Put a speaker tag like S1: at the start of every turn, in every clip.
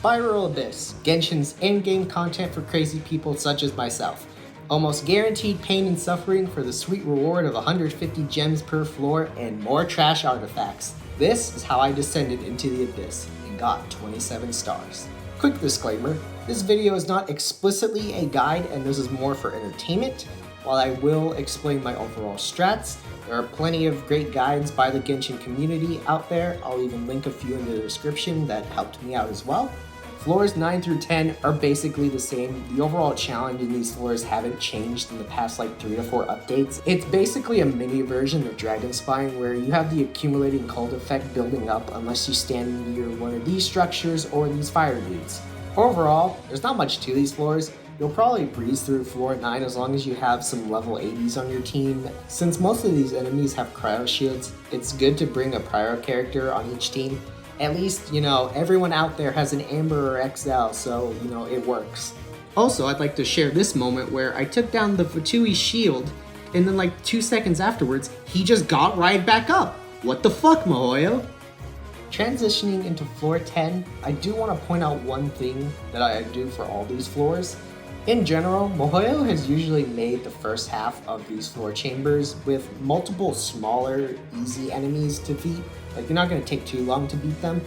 S1: Spiral Abyss, Genshin's in-game content for crazy people such as myself. Almost guaranteed pain and suffering for the sweet reward of 150 gems per floor and more trash artifacts. This is how I descended into the Abyss and got 27 stars. Quick disclaimer, this video is not explicitly a guide and this is more for entertainment. While I will explain my overall strats, there are plenty of great guides by the Genshin community out there. I'll even link a few in the description that helped me out as well. Floors 9 through 10 are basically the same. The overall challenge in these floors haven't changed in the past 3 to 4 updates. It's basically a mini version of Dragon Spine where you have the accumulating cold effect building up unless you stand near one of these structures or these fire dudes. Overall, there's not much to these floors. You'll probably breeze through floor 9 as long as you have some level 80s on your team. Since most of these enemies have cryo shields, it's good to bring a cryo character on each team. At least, everyone out there has an Amber or XL, so, it works. Also, I'd like to share this moment where I took down the Fatui's shield, and then 2 seconds afterwards, he just got right back up. What the fuck, miHoYo? Transitioning into floor 10, I do want to point out one thing that I do for all these floors. In general, miHoYo has usually made the first half of these floor chambers with multiple smaller, easy enemies to defeat. You're not going to take too long to beat them.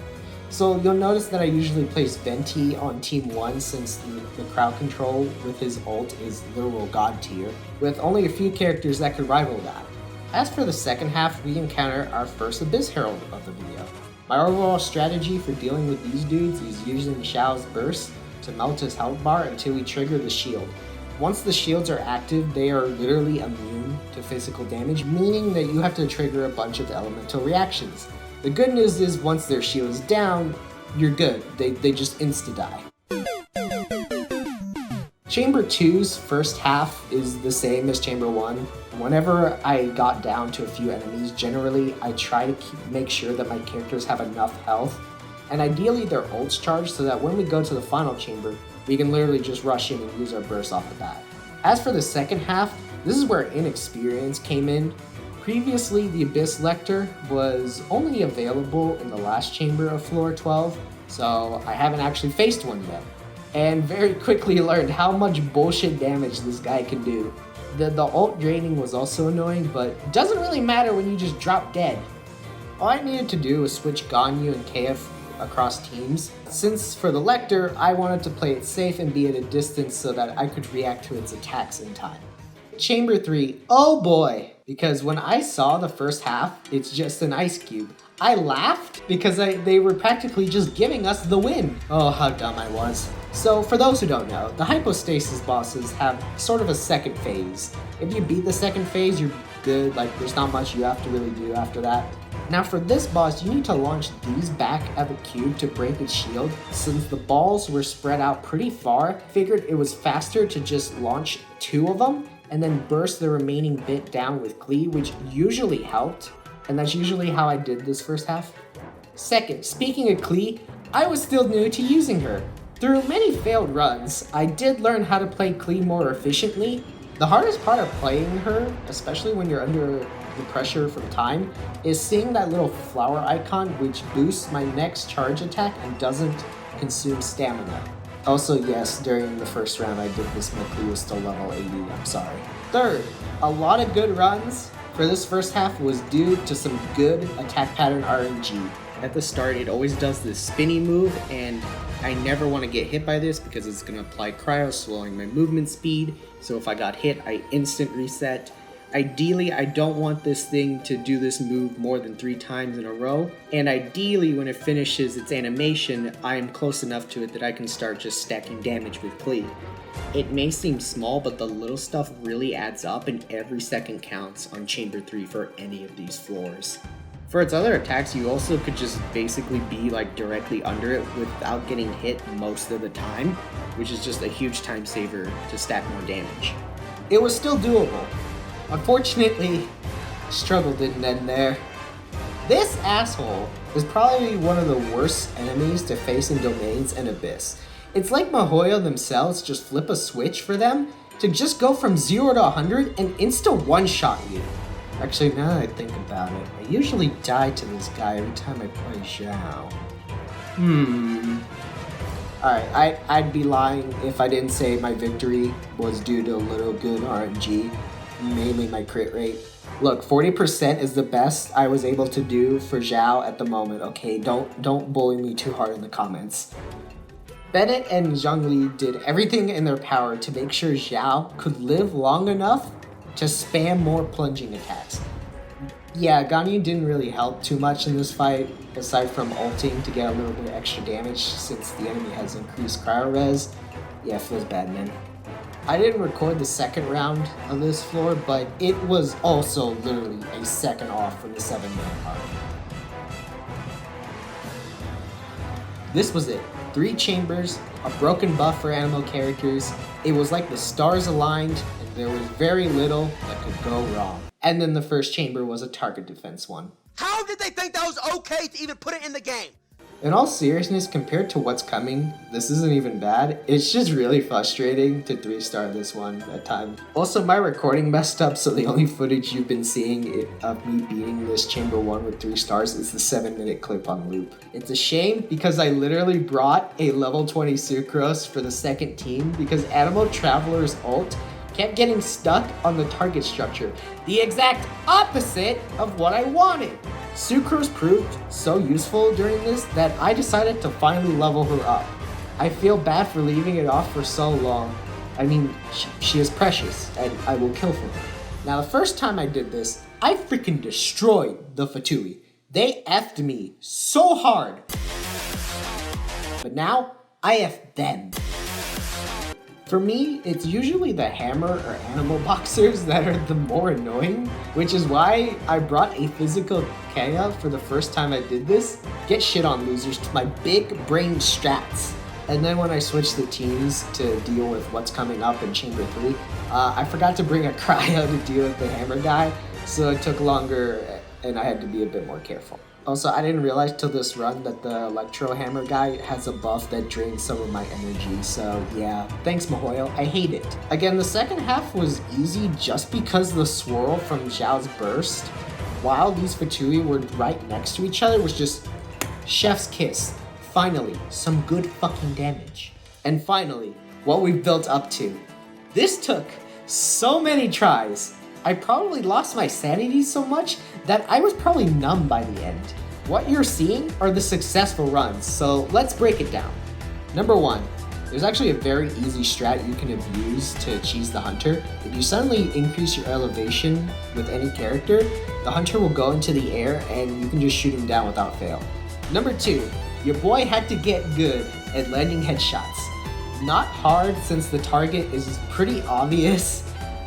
S1: So you'll notice that I usually place Venti on team 1 since the crowd control with his ult is literal god tier, with only a few characters that could rival that. As for the second half, we encounter our first Abyss Herald of the video. My overall strategy for dealing with these dudes is using Xiao's burst to melt his health bar until we trigger the shield. Once the shields are active, they are literally immune to physical damage, meaning that you have to trigger a bunch of elemental reactions. The good news is once their shield is down, you're good. They just insta-die. Chamber 2's first half is the same as Chamber 1. Whenever I got down to a few enemies, generally I try to make sure that my characters have enough health, and ideally their ults charged so that when we go to the final chamber, we can literally just rush in and use our burst off the bat. As for the second half, this is where inexperience came in. Previously, the Abyss Lector was only available in the last chamber of floor 12, so I haven't actually faced one yet. And very quickly learned how much bullshit damage this guy can do. The ult draining was also annoying, but it doesn't really matter when you just drop dead. All I needed to do was switch Ganyu and KF across teams. Since for the Lector, I wanted to play it safe and be at a distance so that I could react to its attacks in time. Chamber 3, oh boy, because when I saw the first half, it's just an ice cube. I laughed because they were practically just giving us the win. Oh, how dumb I was. So for those who don't know, the hypostasis bosses have sort of a second phase. If you beat the second phase, you're good, there's not much you have to really do after that. Now for this boss, you need to launch these back at the cube to break its shield. Since the balls were spread out pretty far, I figured it was faster to just launch 2 of them and then burst the remaining bit down with Klee, which usually helped, and that's usually how I did this first half. Second, speaking of Klee, I was still new to using her. Through many failed runs, I did learn how to play Klee more efficiently. The hardest part of playing her, especially when you're under the pressure from time, is seeing that little flower icon which boosts my next charge attack and doesn't consume stamina. Also, yes, during the first round I did this when Klee was still level 80, I'm sorry. Third, a lot of good runs for this first half was due to some good attack pattern RNG. At the start, it always does this spinny move, and I never want to get hit by this because it's going to apply cryo, slowing my movement speed. So if I got hit, I instant reset. Ideally, I don't want this thing to do this move more than 3 times in a row. And ideally, when it finishes its animation, I am close enough to it that I can start just stacking damage with Klee. It may seem small, but the little stuff really adds up, and every second counts on Chamber 3 for any of these floors. For its other attacks, you also could just basically be directly under it without getting hit most of the time, which is just a huge time saver to stack more damage. It was still doable. Unfortunately, struggle didn't end there. This asshole is probably one of the worst enemies to face in Domains and Abyss. It's like miHoYo themselves just flip a switch for them to just go from 0 to 100 and insta one-shot you. Actually, now that I think about it, I usually die to this guy every time I play Xiao. Alright, I'd be lying if I didn't say my victory was due to a little good RNG, mainly my crit rate. Look, 40% is the best I was able to do for Zhao at the moment, okay? Don't bully me too hard in the comments. Bennett and Zhongli did everything in their power to make sure Zhao could live long enough to spam more plunging attacks. Yeah, Ganyu didn't really help too much in this fight, aside from ulting to get a little bit extra damage since the enemy has increased cryo res. Yeah, feels bad, man. I didn't record the second round of this floor, but it was also literally a second off from the 7-minute mark. This was it. 3 chambers, a broken buff for animal characters. It was like the stars aligned, and there was very little that could go wrong. And then the first chamber was a target defense one.
S2: How did they think that was okay to even put it in the game?
S1: In all seriousness, compared to what's coming, this isn't even bad. It's just really frustrating to 3-star this one at times. Also, my recording messed up, so the only footage you've been seeing of me beating this chamber 1 with 3 stars is the 7-minute clip on loop. It's a shame because I literally brought a level 20 Sucrose for the second team because Animal Traveler's ult kept getting stuck on the target structure, the exact opposite of what I wanted. Sucrose proved so useful during this that I decided to finally level her up. I feel bad for leaving it off for so long. I mean, she is precious, and I will kill for her. Now, the first time I did this, I freaking destroyed the Fatui. They effed me so hard. But now, I effed them. For me, it's usually the hammer or animal boxers that are the more annoying, which is why I brought a physical Kaya for the first time I did this. Get shit on, losers, to my big brain strats. And then when I switched the teams to deal with what's coming up in Chamber 3, I forgot to bring a cryo to deal with the hammer guy, so it took longer and I had to be a bit more careful. Also, I didn't realize till this run that the Electro Hammer guy has a buff that drains some of my energy, so yeah. Thanks, Mahoyo. I hate it. Again, the second half was easy just because the swirl from Zhao's burst, while these Fatui were right next to each other, was just chef's kiss. Finally, some good fucking damage. And finally, what we've built up to. This took so many tries. I probably lost my sanity so much that I was probably numb by the end. What you're seeing are the successful runs, so let's break it down. Number 1, there's actually a very easy strat you can abuse to cheese the hunter. If you suddenly increase your elevation with any character, the hunter will go into the air and you can just shoot him down without fail. Number 2, your boy had to get good at landing headshots. Not hard since the target is pretty obvious,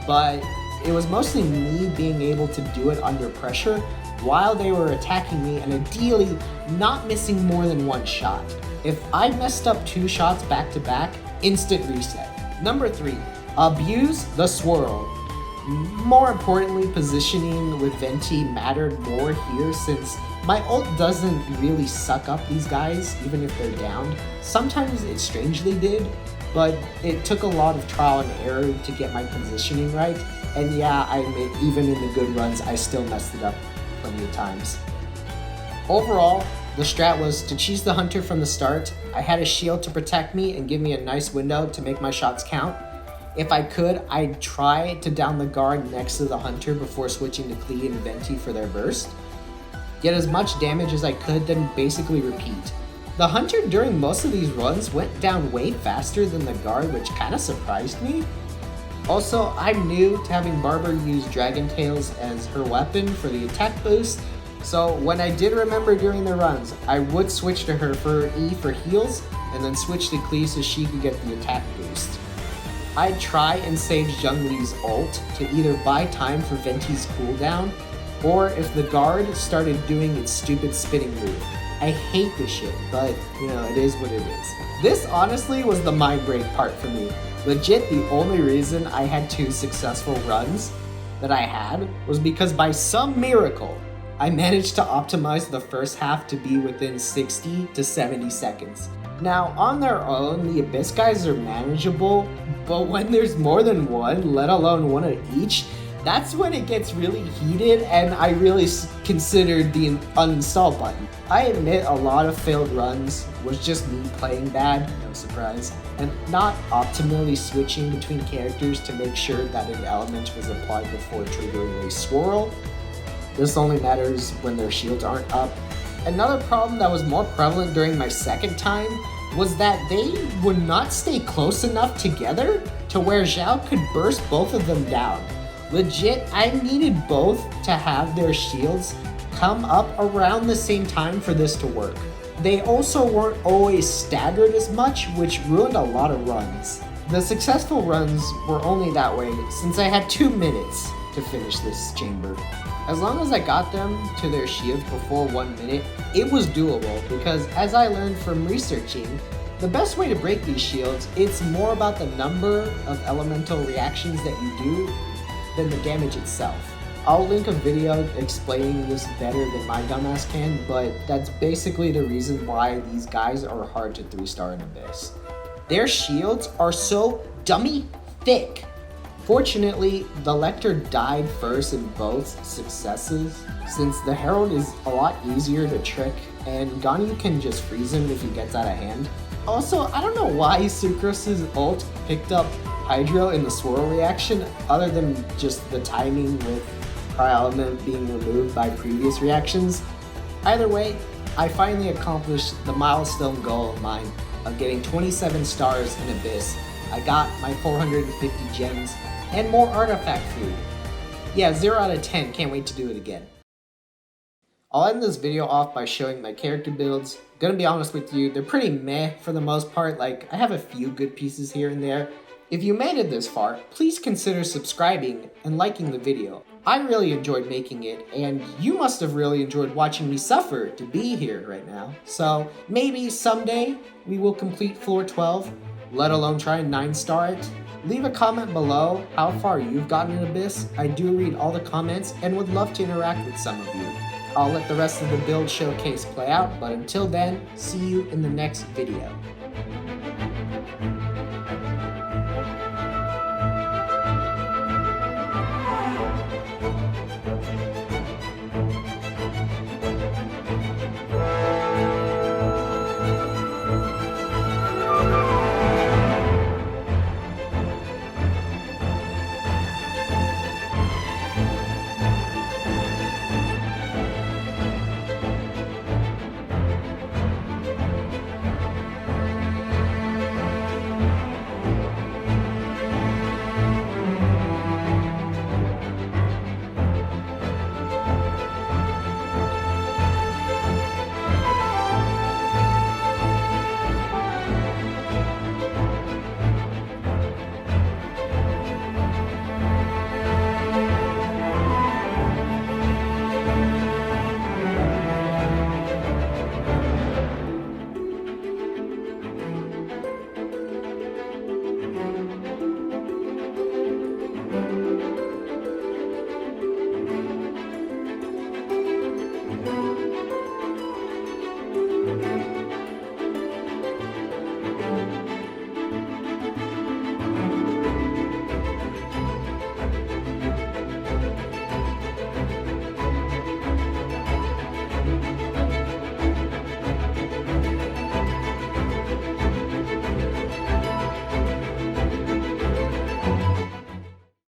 S1: but it was mostly me being able to do it under pressure while they were attacking me and ideally not missing more than 1 shot. If I messed up 2 shots back to back, instant reset. Number 3, abuse the swirl. More importantly, positioning with Venti mattered more here since my ult doesn't really suck up these guys even if they're downed. Sometimes it strangely did, but it took a lot of trial and error to get my positioning right. And yeah, I admit, even in the good runs, I still messed it up plenty of times. Overall, the strat was to cheese the hunter from the start. I had a shield to protect me and give me a nice window to make my shots count. If I could, I'd try to down the guard next to the hunter before switching to Klee and Venti for their burst. Get as much damage as I could, then basically repeat. The hunter during most of these runs went down way faster than the guard, which kinda surprised me. Also, I'm new to having Barber use Dragon Tails as her weapon for the attack boost, so when I did remember during the runs, I would switch to her for E for heals, and then switch to Klee so she could get the attack boost. I'd try and save Zhongli's ult to either buy time for Venti's cooldown, or if the guard started doing its stupid spinning move. I hate this shit, but you know, it is what it is. This honestly was the mind break part for me. Legit, the only reason I had 2 successful runs that I had was because by some miracle, I managed to optimize the first half to be within 60 to 70 seconds. Now, on their own, the Abyss guys are manageable, but when there's more than one, let alone one of each, That's when it gets really heated and I really considered the uninstall button. I admit a lot of failed runs was just me playing bad, no surprise, and not optimally switching between characters to make sure that an element was applied before triggering a swirl. This only matters when their shields aren't up. Another problem that was more prevalent during my second time was that they would not stay close enough together to where Zhao could burst both of them down. Legit, I needed both to have their shields come up around the same time for this to work. They also weren't always staggered as much, which ruined a lot of runs. The successful runs were only that way since I had 2 minutes to finish this chamber. As long as I got them to their shields before 1 minute, it was doable because as I learned from researching, the best way to break these shields, it's more about the number of elemental reactions that you do than the damage itself. I'll link a video explaining this better than my dumbass can, but that's basically the reason why these guys are hard to 3-star in Abyss. Their shields are so dummy thick. Fortunately, the Lector died first in both successes, since the Herald is a lot easier to trick, and Ganyu can just freeze him if he gets out of hand. Also, I don't know why Sucrose's ult picked up Hydro in the swirl reaction, other than just the timing with Cryo-Element being removed by previous reactions. Either way, I finally accomplished the milestone goal of mine of getting 27 stars in Abyss. I got my 450 gems and more artifact food. Yeah, 0 out of 10, can't wait to do it again. I'll end this video off by showing my character builds. Gonna be honest with you, they're pretty meh for the most part, like I have a few good pieces here and there. If you made it this far, please consider subscribing and liking the video. I really enjoyed making it, and you must have really enjoyed watching me suffer to be here right now. So maybe someday we will complete floor 12, let alone try and 9-star it. Leave a comment below how far you've gotten in Abyss. I do read all the comments and would love to interact with some of you. I'll let the rest of the build showcase play out, but until then, see you in the next video.